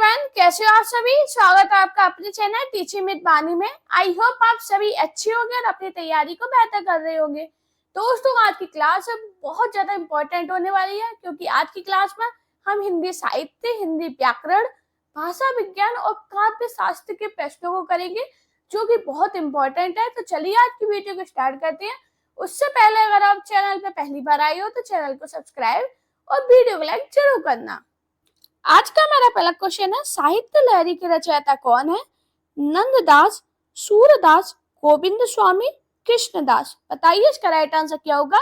Everyone, कैसे हो आप सभी। स्वागत है आपका अपने चैनल टीचिंग विद बानी में। आई होप आप सभी अच्छे होंगे और अपनी तैयारी को बेहतर कर रहे होंगे। दोस्तों, आज की क्लास बहुत ज्यादा इंपॉर्टेंट होने वाली है, क्योंकि आज की क्लास में हम हिंदी साहित्य, हिंदी व्याकरण, भाषा विज्ञान और काव्य शास्त्र के प्रश्नों को करेंगे, जो कि बहुत इंपॉर्टेंट है। तो चलिए आज की वीडियो को स्टार्ट करते हैं। उससे पहले अगर आप चैनल पे पहली बार आए हो तो चैनल को सब्सक्राइब और वीडियो को लाइक जरूर करना। आज का हमारा पहला क्वेश्चन है, साहित्य लहरी के रचयिता कौन है? नंददास, सूरदास, गोविंद स्वामी, कृष्णदास। बताइए इसका राइट आंसर क्या होगा।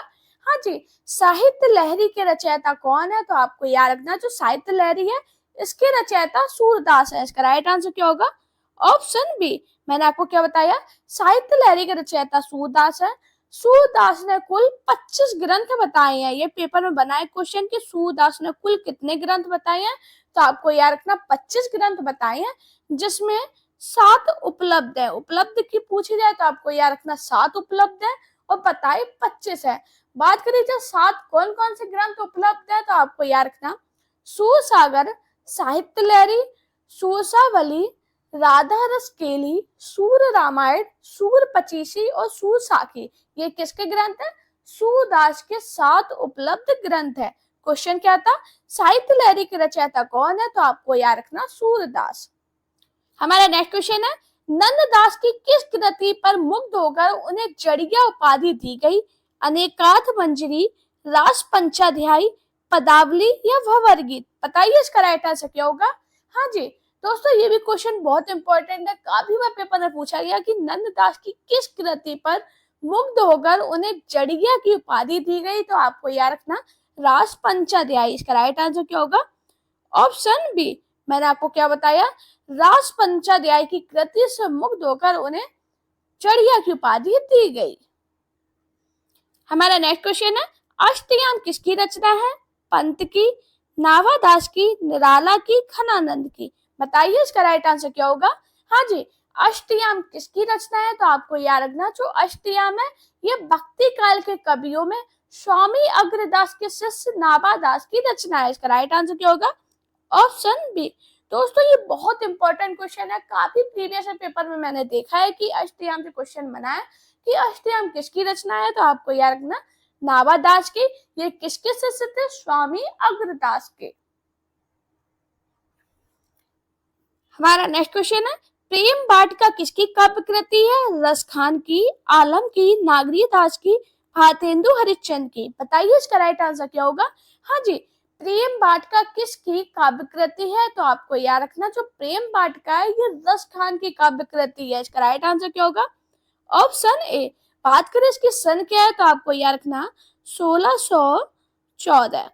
हाँ जी, साहित्य लहरी के रचयिता कौन है? तो आपको याद रखना, जो साहित्य लहरी है इसके रचयिता सूरदास है। इसका राइट आंसर क्या होगा? Option B. मैंने आपको क्या बताया, साहित्य लहरी के रचयिता सूरदास है। सूरदास ने कुल 25 ग्रंथ बताए हैं। ये पेपर में बनाए क्वेश्चन कि सूरदास ने कुल कितने ग्रंथ बताए हैं, तो आपको याद रखना 25 ग्रंथ बताए हैं, जिसमें 7 उपलब्ध है। उपलब्ध की पूछी जाए तो आपको याद रखना 7 उपलब्ध है और बताए 25 है। बात करें जो 7 कौन कौन से ग्रंथ उपलब्ध है, तो आपको याद रखना सूरसागर, साहित्य लहरी, सूरसावली, राधा रस केली, सूर रामायण, सूर पचीसी और सूर साखी। ये किसके ग्रंथ है? सूरदास के 7 उपलब्ध ग्रंथ है। क्वेश्चन क्या था, साहित्य लहरी के रचयिता कौन है? तो आपको याद रखना सूरदास। हमारा नेक्स्ट क्वेश्चन है, नंददास की किस कृति पर मुग्ध होकर उन्हें जड़िया उपाधि दी गई? अनेकार्थ मंजरी, रास पंचाध्यायी, पदावली या भंवर गीत। बताइए इसका राइट आंसर क्या होगा। हाँ जी दोस्तों, ये भी क्वेश्चन बहुत इंपॉर्टेंट है। काफी बार पेपर में पूछा गया कि नंददास की किस कृति पर मुग्ध होकर उन्हें जड़िया की उपाधि दी गई, तो आपको याद रखना रास पंचाध्यायी। इसका राइट आंसर क्या होगा? Option B. मैंने आपको क्या बताया, रास पंचाध्यायी की कृति से मुग्ध होकर उन्हें जड़िया की उपाधि दी गई। हमारा नेक्स्ट क्वेश्चन है, अष्टयाम किसकी रचना है? पंत की, नावादास की, निराला की, खनानंद की। बताइए इसका राइट आंसर क्या होगा। हाँ जी, अष्टयाम किसकी रचना है? तो आपको याद रखना, जो अष्टयाम है ये भक्ति काल के कवियों में स्वामी अग्रदास के शिष्य नावादास की रचना है। इसका राइट आंसर क्या होगा? Option B. दोस्तों, ये बहुत इंपॉर्टेंट क्वेश्चन है। काफी प्रीवियस पेपर में मैंने देखा है कि अष्टयाम से क्वेश्चन बना है कि अष्टयाम किसकी रचना है, तो आपको याद रखना नावादास की। ये किसके शिष्य थे? स्वामी अग्रदास के। हमारा नेक्स्ट क्वेश्चन है, प्रेम वाटिका किसकी काव्य कृति है? रसखान की, आलम की, नागरीदास की, भारतेंदु हरिश्चंद्र की। बताइए इसका राइट आंसर क्या होगा। हाँ जी, प्रेम वाटिका किसकी काव्य कृति है? तो आपको याद रखना, जो प्रेम वाटिका है ये रसखान की काव्य कृति है। इसका राइट आंसर क्या होगा? Option A. बात करें इसकी सन क्या है, तो आपको याद रखना 1614।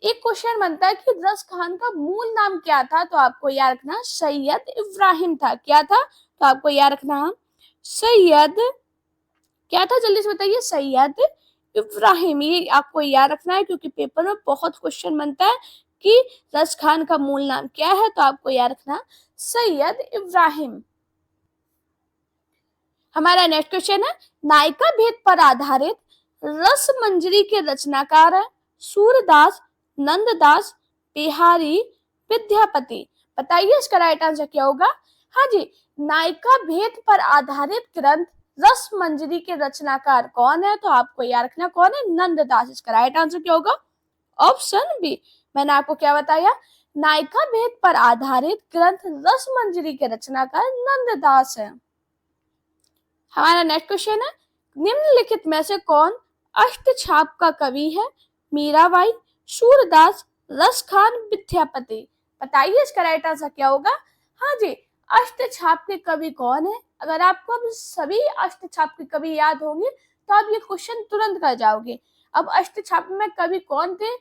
एक क्वेश्चन बनता है कि रस खान का मूल नाम क्या था, तो आपको याद रखना सैयद इब्राहिम था। क्या था? तो आपको याद रखना सैयद क्या था, जल्दी से बताइए। सैयद इब्राहिम। ये आपको याद रखना है, क्योंकि पेपर में बहुत क्वेश्चन बनता है कि रस खान का मूल नाम क्या है, तो आपको याद रखना सैयद इब्राहिम। हमारा नेक्स्ट क्वेश्चन है, नायिका भेद पर आधारित रस मंजरी के रचनाकार है सूरदास, नंददास, बिहारी, विद्यापति। बताइए इसका राइट आंसर क्या होगा। हाँ जी, नायिका भेद पर आधारित ग्रंथ रस मंजरी के रचनाकार कौन है? तो आपको याद रखना कौन है? नंददास। इसका राइट आंसर क्या होगा? Option B. मैंने आपको क्या बताया, नायिका भेद पर आधारित ग्रंथ रस मंजरी के रचनाकार नंददास है। हमारा नेक्स्ट क्वेश्चन है, निम्नलिखित में से कौन अष्टछाप का कवि है? मीराबाई, सूरदास, रसखान, विद्यापति। बताइए इसका राइट आंसर क्या होगा। हाँ जी, अष्टछाप के कवि कौन है? अगर आपको अब सभी अष्टछाप के कवि याद होंगे तो आप ये क्वेश्चन तुरंत कर जाओगे। अब अष्टछाप में कवि कौन थे?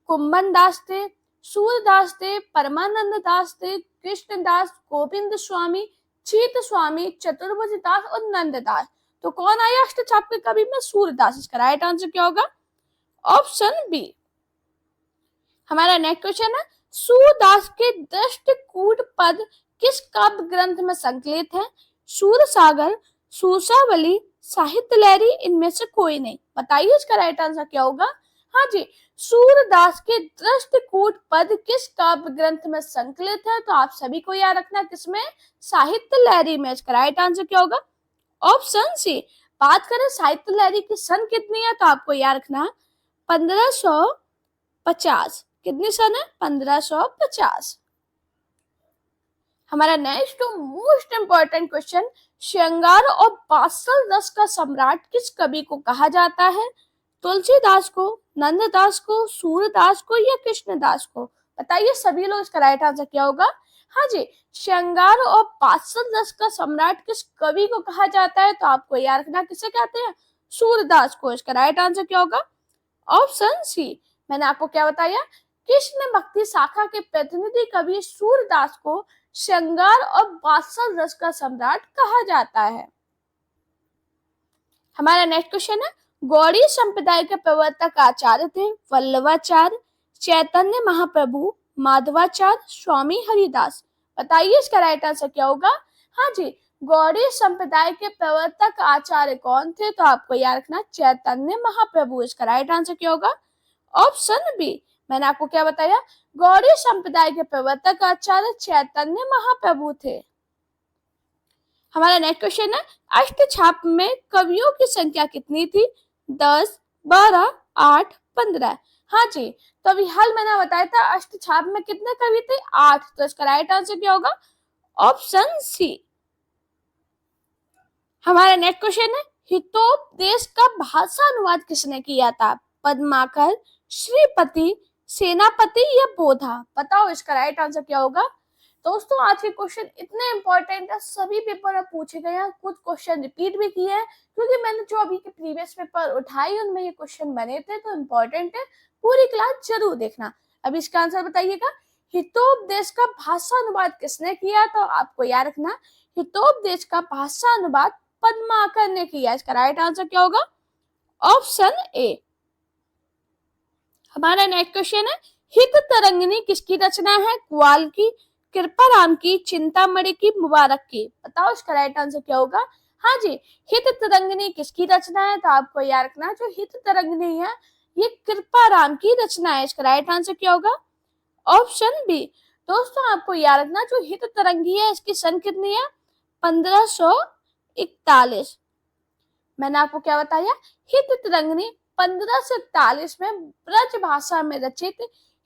कुंभन दास थे, सूरदास थे, परमानंद दास थे, कृष्णदास, गोविंद स्वामी, चीत स्वामी, चतुर्भुज दास और नंददास। तो कौन आया अष्टछाप के कवि में? सूरदास। इसका राइट आंसर क्या होगा? Option B. हमारा नेक्स्ट क्वेश्चन है, सूरदास के दृष्टिकूट पद किस काव्य ग्रंथ में संकलित है? सूरसागर, सूरसावली, साहित्य लहरी, इनमें से कोई नहीं। बताइए इसका राइट आंसर क्या होगा। हाँ जी, सूरदास के दृष्टकूट पद किस काव्य ग्रंथ में संकलित है? तो आप सभी को याद रखना किसमें, साहित्य लहरी में। इसका राइट आंसर क्या होगा, ऑप्शन सी। बात करें साहित्य लहरी की सन कितनी है, तो आपको याद रखना 1550। कितनी सन है, 1550। हमारा नेक्स्ट मोस्ट इंपॉर्टेंट क्वेश्चन, श्रृंगार और वात्सल रस का सम्राट किस कवि को कहा जाता है? तुलसीदास को, नंददास को, सूरदास को या कृष्णदास को? बताइए सभी लोग, इसका राइट आंसर क्या होगा? हाँ जी, श्रृंगार और वात्सल रस का सम्राट किस कवि को कहा जाता है? तो आपको याद रखना किसे कहते हैं, सूरदास को। इसका राइट आंसर क्या होगा, ऑप्शन सी। मैंने आपको क्या बताया, कृष्ण भक्ति शाखा के प्रतिनिधि कवि सूरदास को श्रृंगार और वात्सल रस का सम्राट कहा जाता है। हमारा नेक्स्ट क्वेश्चन है, गौड़ी संप्रदाय के प्रवर्तक आचार्य थे वल्लभाचार्य, चैतन्य महाप्रभु, माधवाचार्य, स्वामी हरिदास। बताइए इसका राइट आंसर क्या होगा? हाँ जी, गौड़ी संप्रदाय के प्रवर्तक आचार्य कौन थे? तो आपको याद रखना चैतन्य महाप्रभु। इसका राइट आंसर क्या होगा, ऑप्शन बी। मैंने आपको क्या बताया, गौड़ी संप्रदाय के प्रवर्तक आचार्य चैतन्य महाप्रभु थे। हमारा नेक्स्ट क्वेश्चन है, अष्टछाप में कवियों की संख्या कितनी थी? 10, 12, 8, 15। हाँ जी, तो अभी हाल मैंने बताया था अष्टछाप में कितने कवि थे? 8। तो इसका राइट आंसर क्या होगा, ऑप्शन सी। हमारा नेक्स्ट क्वेश्चन है, हितोपदेश का भाषा अनुवाद किसने किया था? पद्माकर, श्रीपति, सेनापति या बोधा? बताओ इसका राइट आंसर क्या होगा? दोस्तों आज के क्वेश्चन इतने इंपॉर्टेंट है, सभी पेपर में पूछे गए हैं, कुछ क्वेश्चन रिपीट भी किए हैं क्योंकि मैंने जो अभी के प्रीवियस पेपर उठाए उनमें ये क्वेश्चन बने थे, तो इम्पोर्टेंट है, पूरी क्लास जरूर देखना। अब इसका आंसर बताइएगा, हितोपदेश का भाषा अनुवाद किसने किया? तो आपको याद रखना हितोपदेश का भाषा अनुवाद पद्माकर ने किया। इसका राइट आंसर क्या होगा, ऑप्शन ए। हमारा नेक्स्ट क्वेश्चन है, हित तरंगिणी किसकी रचना है? ग्वाल की, कृपाराम की, चिंतामणि की, मुबारक की? बताओ इसका राइट आंसर क्या होगा? हाँ जी, हित तरंगिणी किसकी रचना है? तो आपको याद रखना जो हित तरंगिणी है ये कृपाराम की रचना है। इसका राइट आंसर क्या होगा, ऑप्शन बी। दोस्तों आपको याद रखना जो हित तरंगी है इसकी सन कितनी है? 1541। मैंने आपको क्या बताया, हित तरंगिणी 1541 में ब्रज भाषा में रचित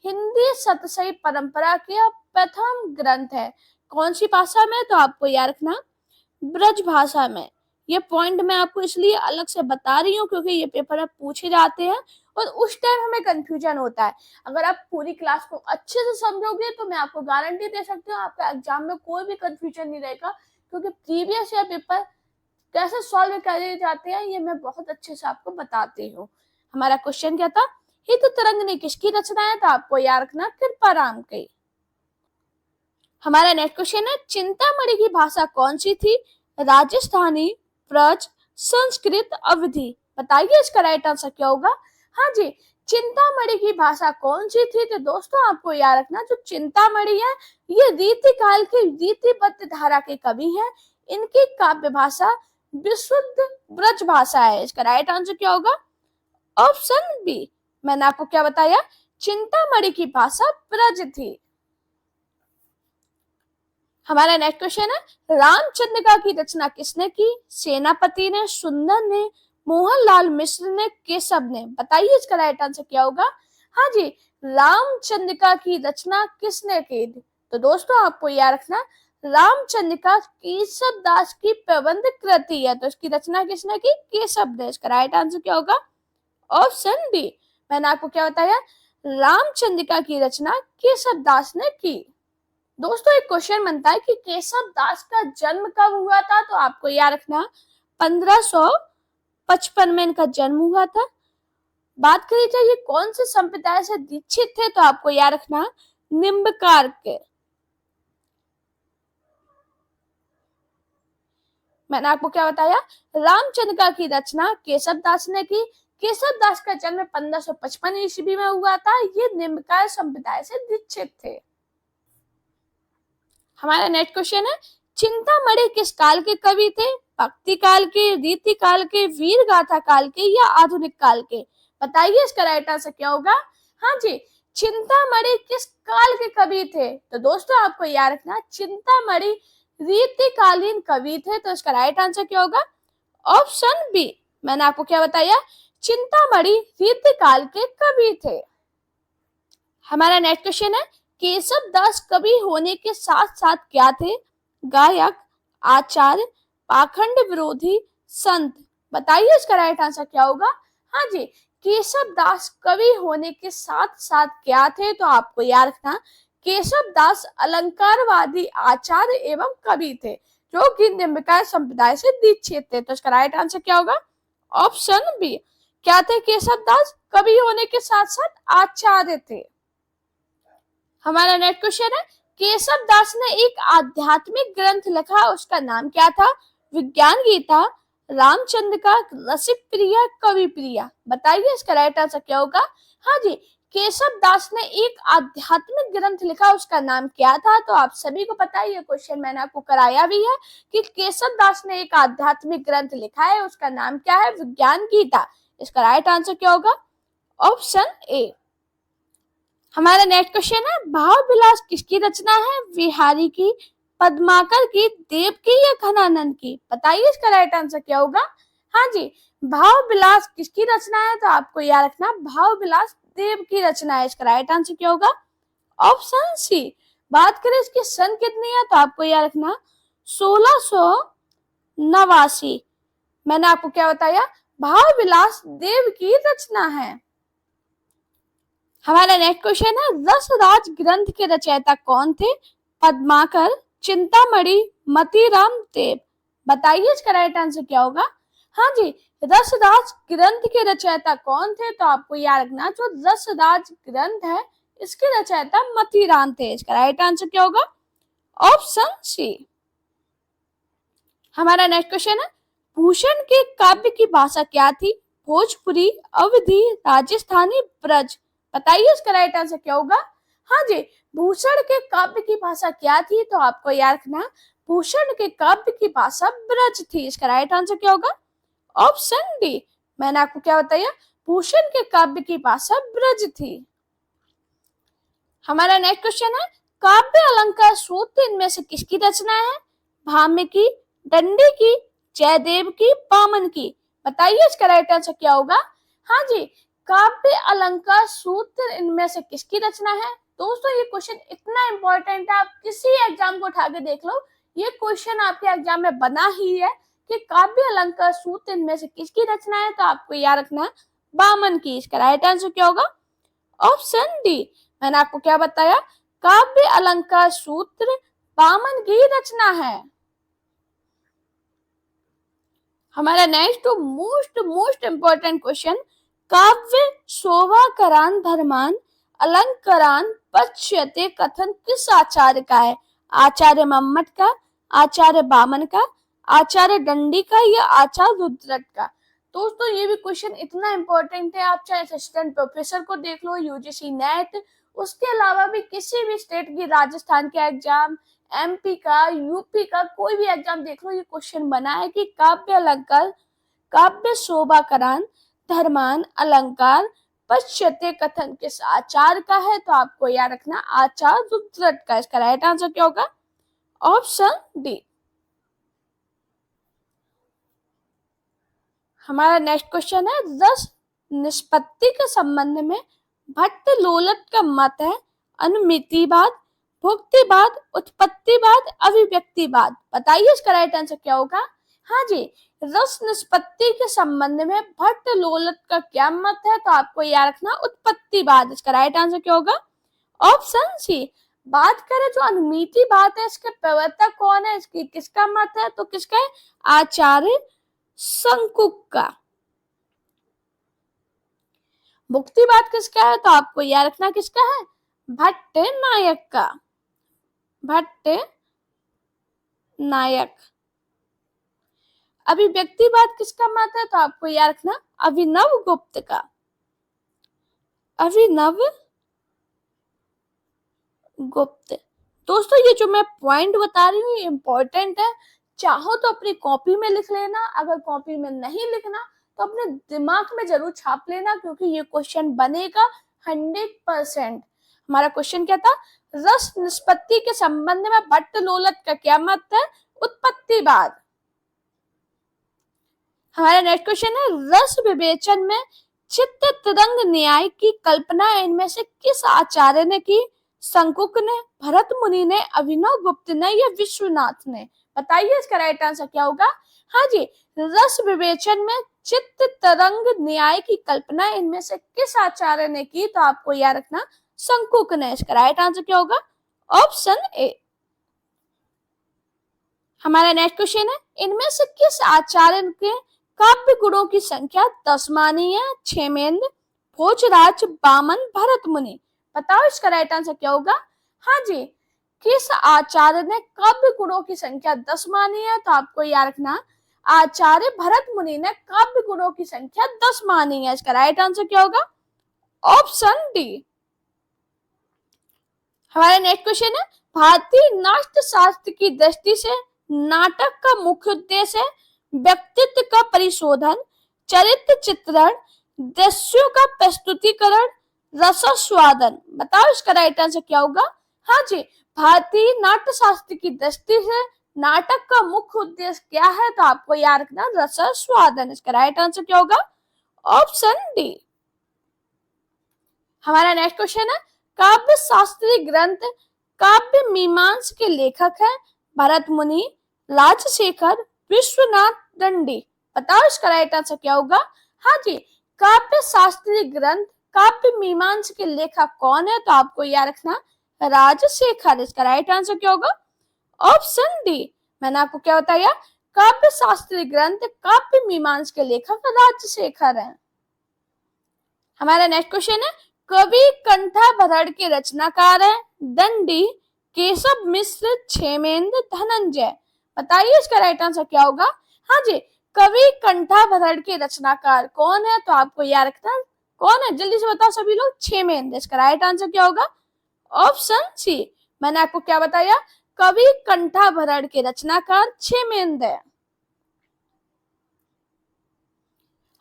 हिंदी सतसई परंपरा के प्रथम ग्रंथ है। कौन सी भाषा में? तो आपको याद रखना ब्रज भाषा में। ये पॉइंट मैं आपको इसलिए अलग से बता रही हूँ क्योंकि ये पेपर में पूछे जाते हैं और उस टाइम हमें कंफ्यूजन होता है। अगर आप पूरी क्लास को अच्छे से समझोगे तो मैं आपको गारंटी दे सकती हूँ आपका एग्जाम में कोई भी कंफ्यूजन नहीं रहेगा, क्योंकि प्रीवियस ईयर पेपर कैसे सॉल्व करे जाते हैं ये मैं बहुत अच्छे से आपको बताती हूँ। हमारा क्वेश्चन क्या था, हित तरंगिणी किसकी रचना है? तो आपको याद रखना कृपाराम की। हमारा नेक्स्ट क्वेश्चन है, चिंतामणि की भाषा कौन सी थी? राजस्थानी, ब्रज, संस्कृत, अवधी? बताइए इसका राइट आंसर क्या होगा? हाँ जी, चिंतामणि की भाषा कौन सी थी? तो दोस्तों आपको याद रखना जो चिंतामणि है ये रीति काल की रीतिबद्ध धारा के कवि हैं। इनकी काव्य भाषा विशुद्ध ब्रज भाषा है। इसका राइट आंसर क्या होगा, ऑप्शन बी। मैंने आपको क्या बताया, चिंतामणि की भाषा ब्रज थी। हमारा नेक्स्ट क्वेश्चन है, रामचंद्रिका की रचना किसने की? सेनापति ने, सुंदर ने, मोहनलाल मिश्र ने, केशव ने? बताइए इसका राइट आंसर क्या होगा? हाँ जी, रामचंद्रिका की रचना किसने की? तो दोस्तों आपको याद रखना रामचंद्रिका केशव दास की प्रबंध कृति है, तो इसकी रचना किसने की? केशव ने। इसका राइट आंसर क्या होगा, ऑप्शन बी। मैंने आपको क्या बताया, रामचंद्रिका की रचना केशव दास ने की। दोस्तों एक क्वेश्चन बनता है कि केशव दास का जन्म कब हुआ था? तो आपको याद रखना 1555 में इनका जन्म हुआ था। बात करी जाए ये कौन से संप्रदाय से दीक्षित थे? तो आपको याद रखना निम्बकार के। मैंने आपको क्या बताया, रामचंद्रिका की रचना केशव दास ने की। केशव दास का जन्म 1555 ईस्वी में हुआ था। ये निम्बकार संप्रदाय से दीक्षित थे। हमारा नेक्स्ट क्वेश्चन है, चिंतामणि किस काल के कवि थे? भक्ति काल के, रीति काल के, वीर गाथा काल के या आधुनिक काल के? बताइए इसका राइट आंसर क्या होगा। हाँ जी, चिंतामणि किस काल के कवि थे? तो दोस्तों आपको याद रखना, चिंतामणि रीतिकालीन कवि थे। तो इसका राइट आंसर क्या होगा? Option B. मैंने आपको क्या बताया? चिंतामणि रीतिकाल के कवि थे। हमारा नेक्स्ट क्वेश्चन है, केशव दास कवि होने के साथ साथ क्या थे? गायक, आचार्य, पाखंड विरोधी, संत। बताइए इसका राइट आंसर क्या होगा। हाँ जी, केशव दास कवि होने के साथ साथ क्या थे? तो आपको याद रखना, केशव दास अलंकारवादी आचार्य एवं कवि थे, जो कि निम्नकार संप्रदाय से दीक्षित थे। तो इसका राइट आंसर क्या होगा? Option B. क्या थे केशव दास? कवि होने के साथ साथ आचार्य थे। हमारा नेक्स्ट क्वेश्चन है, केशव दास ने एक आध्यात्मिक ग्रंथ लिखा, उसका नाम क्या था? विज्ञान गीता, रामचंद्र का, रसिक प्रिया, कवि प्रिया। बताइए इसका राइट आंसर क्या होगा। हाँ जी, केशव दास ने एक आध्यात्मिक ग्रंथ लिखा, उसका नाम क्या था? तो आप सभी को पता है, ये क्वेश्चन मैंने आपको कराया भी है कि केशव दास ने एक आध्यात्मिक ग्रंथ लिखा है, उसका नाम क्या है? विज्ञान गीता। इसका राइट आंसर क्या होगा? Option A. हमारा नेक्स्ट क्वेश्चन है, भाव विलास किसकी रचना है? विहारी की, पद्माकर की, देवकी या घनानंद की? बताइए इसका राइट आंसर क्या होगा। हाँ जी, भाव विलास किसकी रचना है? तो आपको याद रखना, भाव विलास देव की रचना है। इसका राइट आंसर क्या होगा? Option C. बात करें इसकी सन कितनी है? तो आपको याद रखना 1689। मैंने आपको क्या बताया? भाव विलास देव की रचना है। हमारा नेक्स्ट क्वेश्चन है, रसराज ग्रंथ के रचयिता कौन थे? पद्माकर, चिंतामणि, मतीराम देव। बताइए इसका राइट आंसर क्या होगा। हाँ जी, रसराज ग्रंथ के रचयिता कौन थे? तो आपको याद रखना, जो रसराज ग्रंथ है इसके रचयिता मतीराम थे। इसका राइट आंसर क्या होगा? Option C. हमारा नेक्स्ट क्वेश्चन है, भूषण के काव्य की भाषा क्या थी? भोजपुरी, अवधी, राजस्थानी, ब्रज। बताइए इसका राइट आंसर क्या होगा। हाँ जी, भूषण के काव्य की भाषा क्या थी? तो आपको याद रखना, भूषण के काव्य की भाषा ब्रज थी। इसका राइट आंसर क्या होगा? Option D. मैंने आपको क्या बताया? भूषण के काव्य की भाषा ब्रज थी। हमारा नेक्स्ट क्वेश्चन है, काव्य अलंकार सूत्र इनमें से किसकी रचना है? भाम्य की, दंडी की, जयदेव की, पामन की। बताइए इसका राइट आंसर क्या होगा। हाँ जी, काव्य अलंकार सूत्र इनमें से किसकी रचना है? दोस्तों ये क्वेश्चन इतना इंपॉर्टेंट है, आप किसी एग्जाम को उठा के देख लो, ये क्वेश्चन आपके एग्जाम में बना ही है कि काव्य अलंकार सूत्र इनमें से किसकी रचना है? तो आपको याद रखना, बामन की। इसका राइट आंसर क्या होगा? Option D. मैंने आपको क्या बताया? काव्य अलंकार सूत्र बामन की रचना है। हमारा नेक्स्ट मोस्ट इंपॉर्टेंट क्वेश्चन, काव्य शोभाकरान धर्मान अलंकरान पश्यते कथन किस आचार्य का है? आचार्य मम्मट का, आचार्य बामन का, आचार्य दंडी का या आचार्य रुद्रट का? दोस्तों ये भी क्वेश्चन इतना इंपॉर्टेंट है, आप चाहे असिस्टेंट प्रोफेसर को देख लो, यूजीसी नेट, उसके अलावा भी किसी भी स्टेट की, राजस्थान के एग्जाम, एमपी का, यूपी का, कोई भी एग्जाम देख लो, ये क्वेश्चन बना है कि काव्य अलंकार, काव्य शोभाकरान धर्मान अलंकार पश्यते कथन किस आचार्य का है? तो आपको याद रखना, आचार्य रुद्रट का। इसका राइट आंसर क्या होगा? Option D. हमारा नेक्स्ट क्वेश्चन है, रस निष्पत्ति के संबंध में भट्ट लोलट का मत है अनुमितिवाद, भुक्तिवाद, उत्पत्तिवाद, अभिव्यक्तिवाद। बताइए इसका राइट आंसर क्या होगा। हाँ जी, रस निष्पत्ति के संबंध में भट्ट लोलट का क्या मत है? तो आपको याद रखना, उत्पत्तिवाद। इसका राइट आंसर क्या होगा? Option C. बात करें जो अनुमितिवाद है, इसके प्रवर्तक कौन है, इसकी किसका मत है? तो किसका है? आचार्य शंकुक का। मुक्तिवाद किसका है? तो आपको याद रखना किसका है? भट्ट नायक का, भट्ट नायक। अभिव्यक्तिवाद किसका मत है? तो आपको याद रखना, अभिनव गुप्त का, अभिनव गुप्त। दोस्तों ये जो मैं पॉइंट बता रही हूँ ये इंपॉर्टेंट है, चाहो तो अपनी कॉपी में लिख लेना, अगर कॉपी में नहीं लिखना तो अपने दिमाग में जरूर छाप लेना, क्योंकि ये क्वेश्चन बनेगा 100%। हमारा क्वेश्चन क्या था, रस निष्पत्ति के संबंध में भट्ट-लोलत का क्या मत है, उत्पत्तिवाद। हमारा नेक्स्ट क्वेश्चन है, रस विवेचन में चित्त तरंग न्याय की कल्पना इनमें से किस आचार्य ने की, शंकुक ने, भरत मुनि ने, अभिनव गुप्त ने या विश्वनाथ ने। बताइए इसका राइट आंसर क्या होगा। हाँ जी, रस विवेचन में चित्त तरंग न्याय की कल्पना इनमें से किस आचार्य ने की, तो आपको याद रखना शंकुक ने। इसका राइट आंसर क्या होगा, ऑप्शन ए। हमारा नेक्स्ट क्वेश्चन है, इनमें से किस आचार्य के काव्य गुणों की संख्या 10 मानी है, क्षेमेंद्र, भोजराज, बामन, भरत मुनि। बताओ इसका राइट आंसर क्या होगा। हाँ जी, किस आचार्य ने काव्य गुणों की संख्या 10 मानी है, तो आपको याद रखना आचार्य भरत मुनि ने काव्य गुणों की संख्या 10 मानी है। इसका राइट आंसर क्या होगा, ऑप्शन डी। हमारा नेक्स्ट क्वेश्चन है, भारतीय नाट्य शास्त्र की दृष्टि से नाटक का मुख्य उद्देश्य है व्यक्तित्व का परिशोधन, चरित्र चित्रण, दृश्यों का प्रस्तुतिकरण, रसास्वादन। बताओ इसका राइट आंसर क्या होगा। हाँ जी, भारतीय नाट्य शास्त्र की दृष्टि से नाटक का मुख्य उद्देश्य क्या है, तो आपको याद रखना रसास्वादन। इसका राइट आंसर क्या होगा, ऑप्शन डी। हमारा नेक्स्ट क्वेश्चन है, काव्य शास्त्रीय ग्रंथ काव्य मीमांस के लेखक है भरत मुनि, राजशेखर, विश्वनाथ दंडी। बताओ इसका राइट आंसर क्या होगा। हाँ जी, काव्य शास्त्रीय ग्रंथ काव्य मीमांस के लेखक कौन है, तो आपको याद रखना राजशेखर। इसका राइट आंसर क्या होगा, ऑप्शन डी। मैंने आपको क्या बताया, काव्य शास्त्रीय ग्रंथ काव्य मीमांस के लेखक राजशेखर हैं। हमारा नेक्स्ट क्वेश्चन है, कवि कंठाभरण के रचनाकार है दंडी, केशव मिश्र, क्षेमेंद्र, धनंजय। बताइए इसका राइट आंसर क्या होगा। हाँ जी, कवि कंठाभरण के रचनाकार कौन है, तो आपको याद रखना कौन है, जल्दी से बताओ सभी लोग, क्षेमेंद्र। इसका राइट आंसर क्या होगा, ऑप्शन सी। मैंने आपको क्या बताया, कवि कंठाभरण के रचनाकार क्षेमेंद्र है।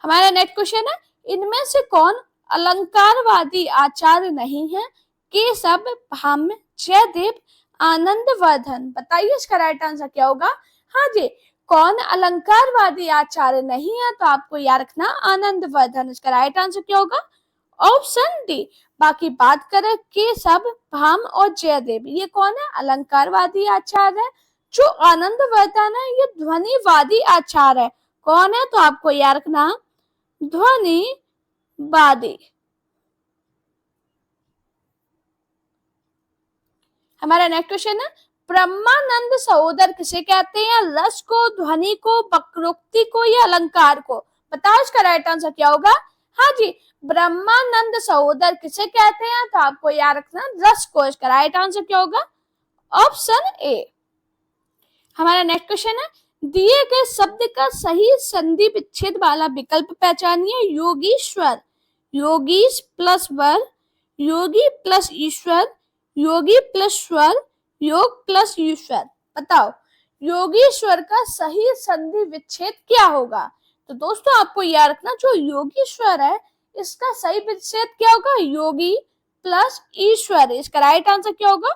हमारा नेक्स्ट क्वेश्चन है, इनमें से कौन अलंकारवादी आचार्य नहीं है, केशव, भाम्य, जयदेव, आनंदवर्धन। बताइए इसका राइट आंसर क्या होगा। हाँ जी, कौन अलंकारवादी आचार्य नहीं है, तो आपको याद रखना आनंदवर्धन। इसका राइट आंसर क्या होगा, ऑप्शन डी। बाकी बात करें केशव, भाम और जयदेव, ये कौन है, अलंकारवादी आचार्य है। जो आनंदवर्धन है ये ध्वनिवादी आचार्य है। कौन है, तो आपको याद रखना ध्वनिवादी। हमारा नेक्स्ट क्वेश्चन है, ब्रह्मानंद सहोदर किसे कहते हैं, रस को, ध्वनि को, वक्रोक्ति को या अलंकार को। बताओ इसका राइट आंसर क्या होगा। हाँ जी, ब्रह्मानंद सहोदर किसे कहते हैं, तो आपको याद रखना रस को। इसका राइट आंसर क्या होगा, ऑप्शन ए। हमारा नेक्स्ट क्वेश्चन है, दिए गए शब्द का सही संधि विच्छेद वाला विकल्प पहचानिए। योगीश्वर, योगीश प्लस वर, योगी प्लस ईश्वर, योगी प्लस स्वर, योग प्लस ईश्वर। बताओ योगीश्वर का सही संधि विच्छेद क्या होगा। तो दोस्तों आपको याद रखना जो योगीश्वर है इसका सही विच्छेद क्या होगा, योगी प्लस ईश्वर। इसका राइट आंसर क्या होगा,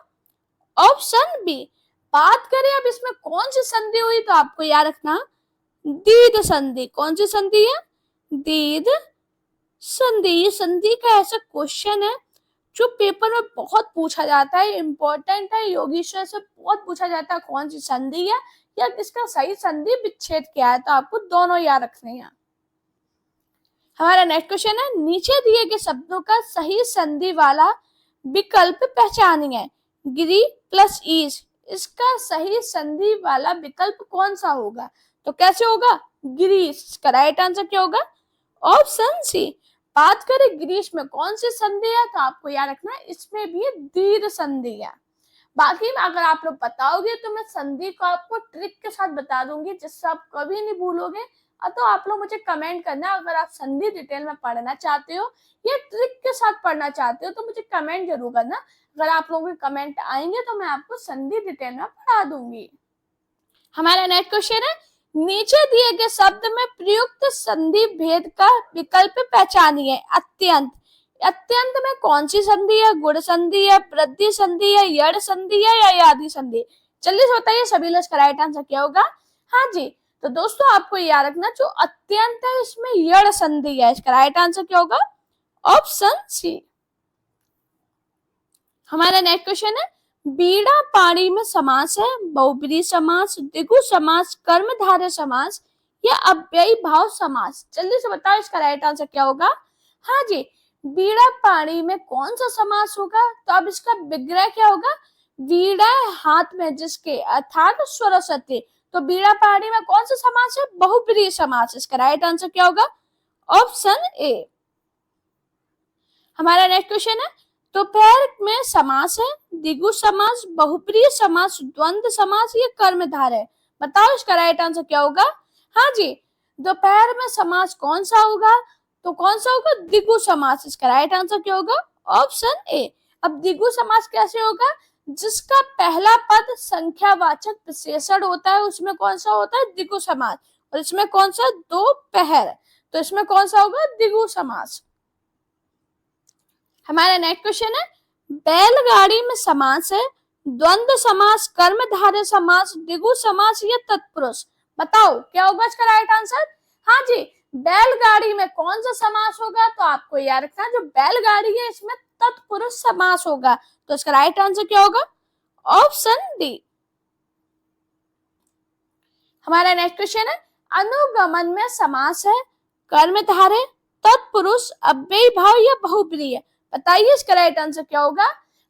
ऑप्शन बी। बात करें अब इसमें कौन सी संधि हुई, तो आपको याद रखना दीर्घ संधि। कौन सी संधि है, दीर्घ संधि। ये संधि का ऐसा क्वेश्चन है जो पेपर में बहुत पूछा जाता है, इंपॉर्टेंट है। योगीश्वर से बहुत पूछा जाता है कौन सी संधि है या इसका सही संधि विच्छेद क्या है, तो आपको दोनों याद रखने हैं। हमारा नेक्स्ट क्वेश्चन है, नीचे दिए गए शब्दों का सही संधि वाला विकल्प पहचानिए। गिरी प्लस ईश, इसका सही संधि वाला विकल्प कौन सा होगा, तो कैसे होगा, गिरीश। इसका राइट आंसर क्या होगा, ऑप्शन सी। बात करें ग्रीस में कौन सी संधि है, तो आपको याद रखना इसमें भी दीर्घ संधि है। बाकी अगर आप लोग बताओगे तो मैं संधि को आपको ट्रिक के साथ बता दूंगी जिससे आप कभी नहीं भूलोगे। तो आप लोग मुझे कमेंट करना अगर आप संधि डिटेल में पढ़ना चाहते हो या ट्रिक के साथ पढ़ना चाहते हो, तो मुझे कमेंट जरूर करना। अगर आप लोगों के कमेंट आएंगे तो मैं आपको संधि डिटेल में पढ़ा दूंगी। हमारा नेक्स्ट क्वेश्चन है, नीचे दिए गए शब्द में प्रयुक्त संधि भेद का विकल्प पहचानिए। अत्यंत, अत्यंत में कौन सी संधि है? गुण संधि है, वृद्धि संधि है, यड़ संधि है या यादि संधि? जल्दी से बताइए सभी लोग, इसका राइट आंसर क्या होगा? हाँ जी, तो दोस्तों आपको याद रखना, जो अत्यंत है इसमें यड़ संधि है। इसका राइट आंसर क्या होगा? Option C. हमारा नेक्स्ट क्वेश्चन है, बीड़ा पाणी में समास है, बहुब्रीहि समास, द्विगु समास, कर्मधारय समास या अव्ययी भाव समास? जल्दी से बताओ इसका राइट आंसर क्या होगा? हाँ जी, बीड़ा पाणी में कौन सा समास होगा? तो अब इसका विग्रह क्या होगा? बीड़ा हाथ में जिसके, अर्थात स्वरस्वती। तो बीड़ा पाणी में कौन सा समास है? बहुब्रीहि समास। इसका राइट आंसर क्या होगा? Option A. हमारा नेक्स्ट क्वेश्चन है, दोपहर में समास है, द्विगु समास, बहुब्रीहि समास, द्वंद्व समास या कर्मधारय? बताओ इसका राइट आंसर क्या होगा? हाँ जी, दोपहर में समास कौन सा होगा? तो कौन सा होगा? द्विगु समास। इसका राइट आंसर क्या होगा? Option A. अब द्विगु समास कैसे होगा? जिसका पहला पद संख्यावाचक विशेषण होता है उसमें कौन सा होता है? द्विगु समास। और इसमें कौन सा? दोपहर, तो इसमें कौन सा होगा? द्विगु समास। हमारा नेक्स्ट क्वेश्चन है, बैलगाड़ी में समास है, द्वंद्व समास, कर्मधारय समास, द्विगु समास या तत्पुरुष? बताओ क्या होगा इसका राइट आंसर? हाँ जी, बैलगाड़ी में कौन सा समास होगा? तो आपको याद रखना, जो बैलगाड़ी है इसमें तत्पुरुष समास होगा। तो इसका राइट आंसर क्या होगा? Option D. हमारा नेक्स्ट क्वेश्चन है, अनुगमन में समास है, कर्मधारय, तत्पुरुष, अव्ययी भाव या बहुब्रीहि? बताइए इसका राइट आंसर क्या होगा?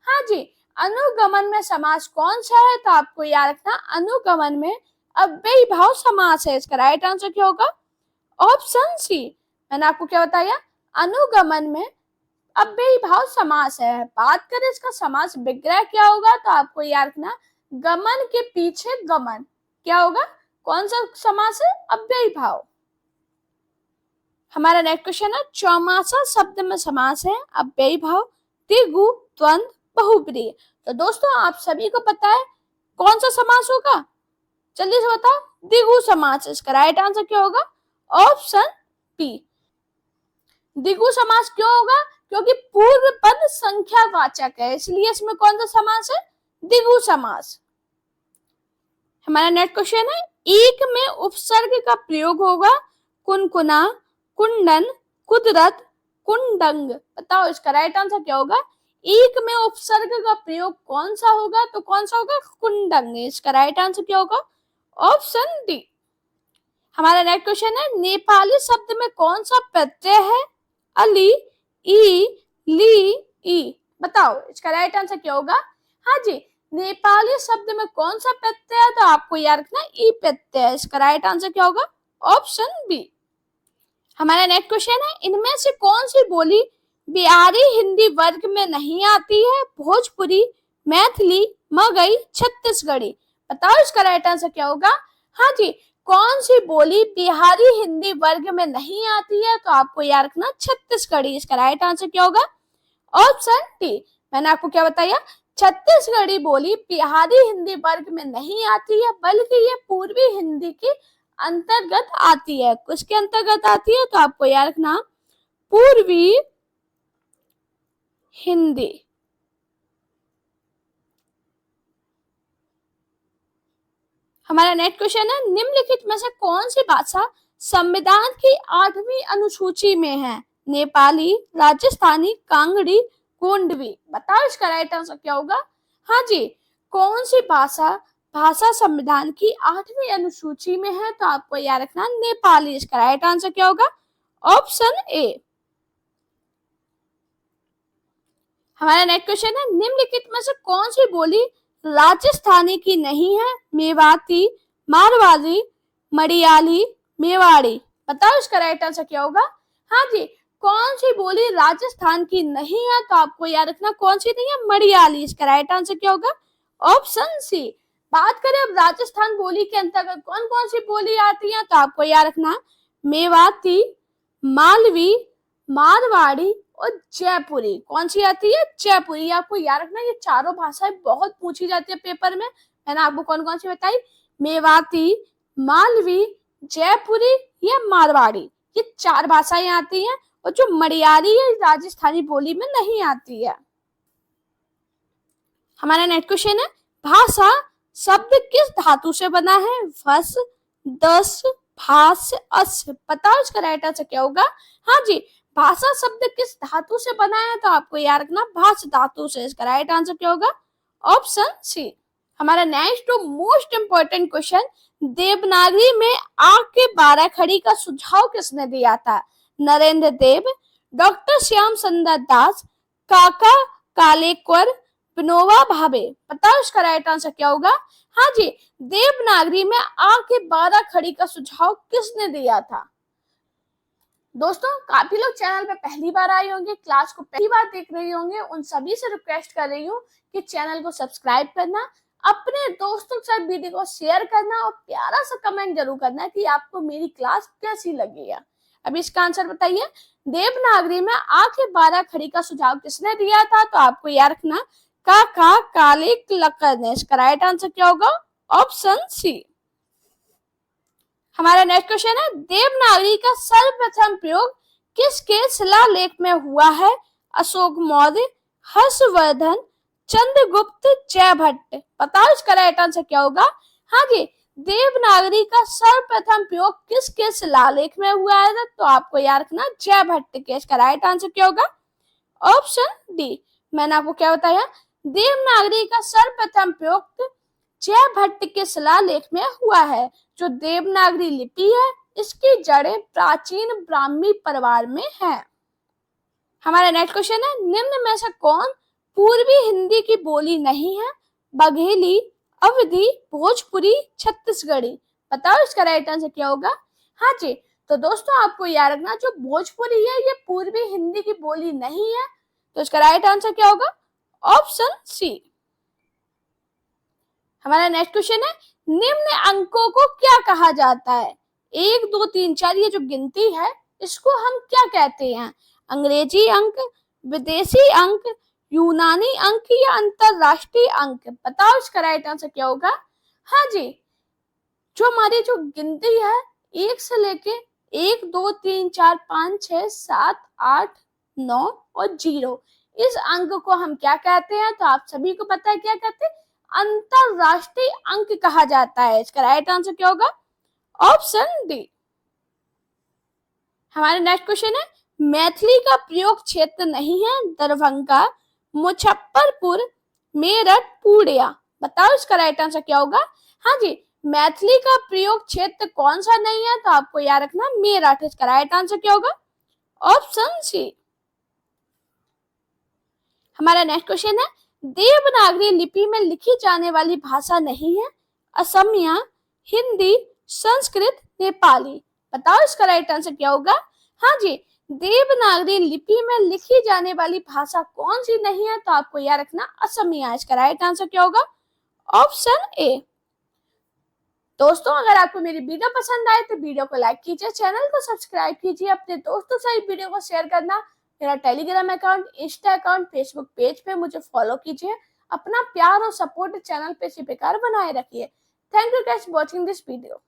हाँ जी, अनुगमन में समास कौन सा है? तो आपको याद रखना, अनुगमन में अव्ययी भाव समास है। इसका राइट आंसर क्या होगा? Option C. मैंने आपको क्या बताया? अनुगमन में अव्ययी भाव समास है। बात करें इसका समास विग्रह क्या होगा? तो आपको याद रखना, गमन के पीछे गमन। क्या होगा? कौन सा समास है? अव्ययी भाव। हमारा नेक्स्ट क्वेश्चन है, चौमासा शब्द में समास है, अव्ययी भाव, द्विगु, द्वंद्व, बहुब्रीहि? तो दोस्तों आप सभी को पता है कौन सा समास होगा? जल्दी से बताओ। द्विगु समास। इसका राइट आंसर क्या होगा? Option B. द्विगु समास क्यों होगा? क्योंकि पूर्व पद संख्यावाचक है, इसलिए इसमें कौन सा समास है? द्विगु समास। हमारा नेक्स्ट क्वेश्चन है, एक में उपसर्ग का प्रयोग होगा, कुनकुना, कुंडन, कुदरत, कुंडंग? बताओ इसका राइट आंसर क्या होगा? एक में उपसर्ग का प्रयोग कौन सा होगा? तो कौन सा होगा? कुंडंग। इसका राइट आंसर क्या होगा? Option D. हमारा नेक्स्ट क्वेश्चन है, नेपाली शब्द में कौन सा प्रत्यय है? अली, ई, ली, ई? बताओ इसका राइट आंसर क्या होगा? हाँ जी, नेपाली शब्द में कौन सा प्रत्यय है? तो आपको याद रखना, ई प्रत्यय। इसका राइट आंसर क्या होगा? Option B. हमारा नेक्स्ट क्वेश्चन है, इनमें से कौन सी बोली बिहारी हिंदी वर्ग में नहीं आती है? भोजपुरी, मैथिली, मगही, छत्तीसगढ़ी? बताओ इसका राइट आंसर क्या होगा? हाँ जी, कौन सी बोली बिहारी हिंदी वर्ग में नहीं आती है? तो आपको याद रखना, छत्तीसगढ़ी। इसका राइट आंसर क्या होगा? Option D. मैंने आपको क्या बताया? छत्तीसगढ़ी बोली बिहारी हिंदी वर्ग में नहीं आती है, बल्कि ये पूर्वी हिंदी की अंतर्गत आती है। किसके अंतर्गत आती है? तो आपको याद रखना, पूर्वी हिंदी। हमारा नेक्स्ट क्वेश्चन है, निम्नलिखित में से कौन सी भाषा संविधान की 8वीं अनुसूची में है? नेपाली, राजस्थानी, कांगड़ी, गोंडवी? बताओ इसका राइट आंसर क्या होगा? हाँ जी, कौन सी भाषा संविधान की 8वीं अनुसूची में है? तो आपको याद रखना, नेपाली। इसका राइट आंसर क्या होगा? Option A. हमारा नेक्स्ट क्वेश्चन है, निम्नलिखित में से कौन सी बोली राजस्थानी की नहीं है? मेवाती, मारवाड़ी, मलयाली, मेवाड़ी? बताओ इसका राइट आंसर क्या होगा? हाँ जी, कौन सी बोली राजस्थान की नहीं है? तो आपको याद रखना, कौन सी नहीं है? मलयाली। इसका राइट आंसर क्या होगा? Option C. बात करें अब राजस्थान बोली के अंतर्गत कौन कौन सी बोली आती है? तो आपको याद रखना, मेवाती, मालवी, मारवाड़ी और जयपुरी। कौन सी आती है? जयपुरी। आपको याद रखना, ये चारों भाषाएं बहुत पूछी जाती है पेपर में। मैंने आपको कौन कौन सी बताई? मेवाती, मालवी, जयपुरी या मारवाड़ी, ये 4 भाषाएं आती हैं। और जो मड़ियारी है राजस्थानी बोली में नहीं आती है। हमारा नेक्स्ट क्वेश्चन है, भाषा शब्द किस धातु से बना है? वस, दस, भास, अस। बताओ इसका राइट आंसर क्या होगा? हाँ जी, भाषा शब्द किस धातु से बना है? तो आपको याद रखना भास धातु से। इसका राइट आंसर क्या होगा? Option C. हमारा नेक्स्ट और मोस्ट इंपोर्टेंट क्वेश्चन, देवनागरी में आ के 12 खड़ी का सुझाव किसने दिया था? नरेंद्र देव, डॉक्टर श्याम सुंदर दास, काका कालेकर, विनोबा भावे। बताओ इसका राइट आंसर क्या होगा? हाँ जी, देवनागरी में आ के 12 खड़ी का सुझाव किसने दिया था? दोस्तों, काफी लोग चैनल पे पहली बार आए होंगे, क्लास को पहली बार देख रहे होंगे, उन सभी से रिक्वेस्ट कर रही हूँ कि चैनल को सब्सक्राइब करना, अपने दोस्तों के साथ वीडियो को शेयर करना और प्यारा सा कमेंट जरूर करना कि आपको मेरी क्लास कैसी लगी है। अब इसका आंसर बताइए, देवनागरी में आ के 12 खड़ी का सुझाव किसने दिया था? तो आपको याद रखना काका कालेकर ने। इसका राइट आंसर क्या होगा? Option C. हमारा नेक्स्ट क्वेश्चन है, देवनागरी का सर्वप्रथम प्रयोग किसके शिलालेख में हुआ है? अशोक मौर्य, हर्षवर्धन, चंद्रगुप्त, जयभट्ट। बताओ इसका राइट आंसर क्या होगा? हाँ जी, देवनागरी का सर्वप्रथम प्रयोग किसके शिलालेख में हुआ है? तो आपको याद रखना जयभट्ट के। इसका राइट आंसर क्या होगा? Option D. मैंने आपको क्या बताया? देवनागरी का सर्वप्रथम प्रयोग जयभट्ट के शिलालेख में हुआ है। जो देवनागरी लिपि है, इसकी जड़ें प्राचीन ब्राह्मी परिवार में है। हमारा नेक्स्ट क्वेश्चन है, निम्न में से कौन पूर्वी हिंदी की बोली नहीं है? बघेली, अवधी, भोजपुरी, छत्तीसगढ़ी। बताओ इसका राइट आंसर क्या होगा? हाँ जी, तो दोस्तों आपको याद रखना जो भोजपुरी है ये पूर्वी हिंदी की बोली नहीं है। तो इसका राइट आंसर क्या होगा? Option C. हमारा नेक्स्ट क्वेश्चन है, निम्न अंकों को क्या कहा जाता है? 1, 2, 3, 4 ये जो गिनती है इसको हम क्या कहते हैं? अंग्रेजी अंक, विदेशी अंक, यूनानी अंक या अंतरराष्ट्रीय अंक। बताओ इसका राइट आंसर क्या होगा? हाँ जी, जो हमारी जो गिनती है 1 से लेके 1, 2, 3, 4, 5, 6, 7, 8, 9 और 0, इस अंक को हम क्या कहते हैं? तो आप सभी को पता है क्या कहते हैं? अंतरराष्ट्रीय अंक कहा जाता है। इसका राइट आंसर क्या होगा? Option D. हमारा नेक्स्ट क्वेश्चन है, मैथिली का प्रयोग क्षेत्र नहीं है? दरभंगा, मुजफ्फरपुर, मेरठ, पूर्णिया। बताओ इसका राइट आंसर क्या होगा? हाँ जी, मैथिली का प्रयोग क्षेत्र कौन सा नहीं है? तो आपको याद रखना मेरठ। इसका राइट आंसर क्या होगा? Option C. हमारा नेक्स्ट क्वेश्चन है, देवनागरी लिपि में लिखी जाने वाली भाषा नहीं है? असमिया, हिंदी, संस्कृत, नेपाली। बताओ इसका राइट आंसर क्या होगा? हाँ जी, देवनागरी लिपि में लिखी जाने वाली भाषा कौन सी नहीं है? तो आपको याद रखना असमिया। इसका राइट आंसर क्या होगा? Option A. दोस्तों, अगर आपको मेरी वीडियो पसंद आए तो वीडियो को लाइक कीजिए, चैनल को सब्सक्राइब कीजिए, अपने दोस्तों से वीडियो को शेयर करना। मेरा Telegram account, Insta account, Facebook page पे मुझे फॉलो कीजिए। अपना प्यार और सपोर्ट चैनल पे इसी प्रकार बनाए रखिए। Thank you guys watching this video.